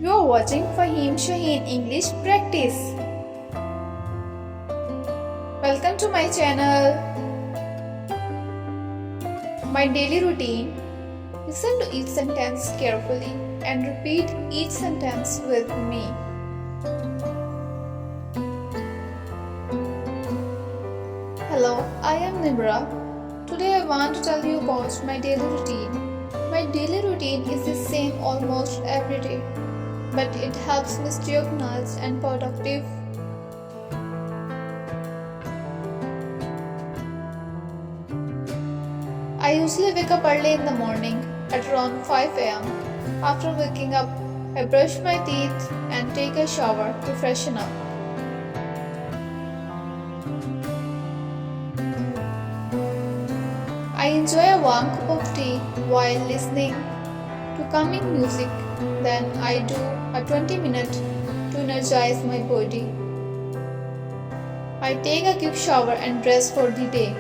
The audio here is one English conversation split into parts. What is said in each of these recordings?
You're watching FaheemShaheen English Practice. Welcome to my channel. My daily routine. Listen to each sentence carefully and repeat each sentence with me. Hello, I am Nimra. Today I want to tell you about my daily routine. My daily routine is the same almost every day, but it helps me stay organized and productive. I usually wake up early in the morning at around 5 am. After waking up, I brush my teeth and take a shower to freshen up. I enjoy a warm cup of tea while listening to calming music. Then I do a 20-minute to energize my body. I take a quick shower and dress for the day.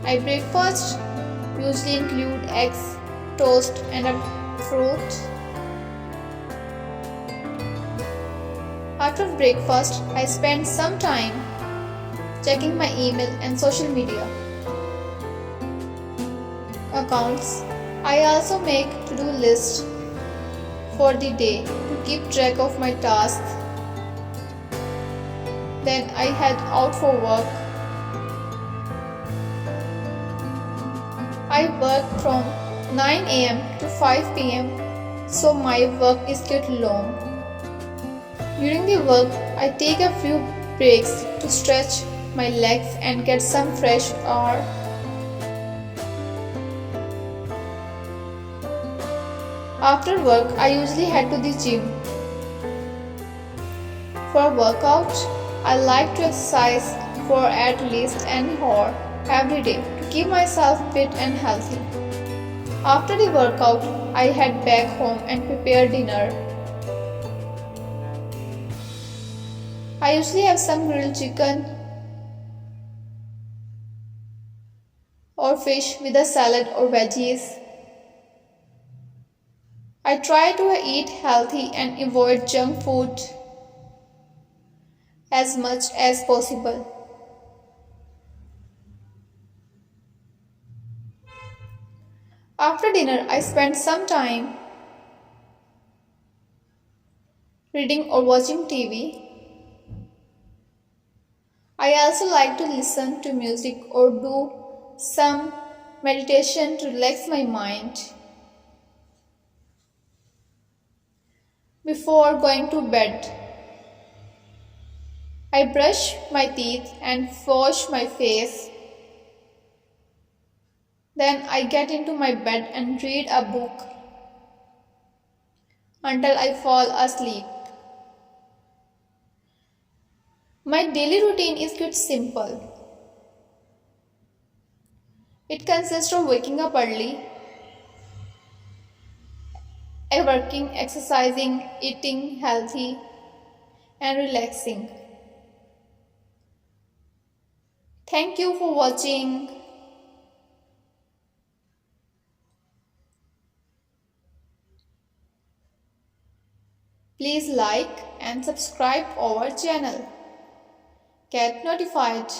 My breakfast usually include eggs, toast and a fruit. After breakfast, I spend some time checking my email and social media accounts. I also make to-do list for the day to keep track of my tasks. Then I head out for work. I work from 9 am to 5 pm, so my work is quite long. During the work, I take a few breaks to stretch my legs and get some fresh air. After work, I usually head to the gym. For a workout, I like to exercise for at least an hour every day to keep myself fit and healthy. After the workout, I head back home and prepare dinner. I usually have some grilled chicken or fish with a salad or veggies. I try to eat healthy and avoid junk food as much as possible. After dinner, I spend some time reading or watching TV. I also like to listen to music or do some meditation to relax my mind. Before going to bed, I brush my teeth and wash my face. Then I get into my bed and read a book until I fall asleep. My daily routine is quite simple. It consists of waking up early, working, exercising, eating healthy, and relaxing. Thank you for watching. Please like and subscribe our channel. Get notified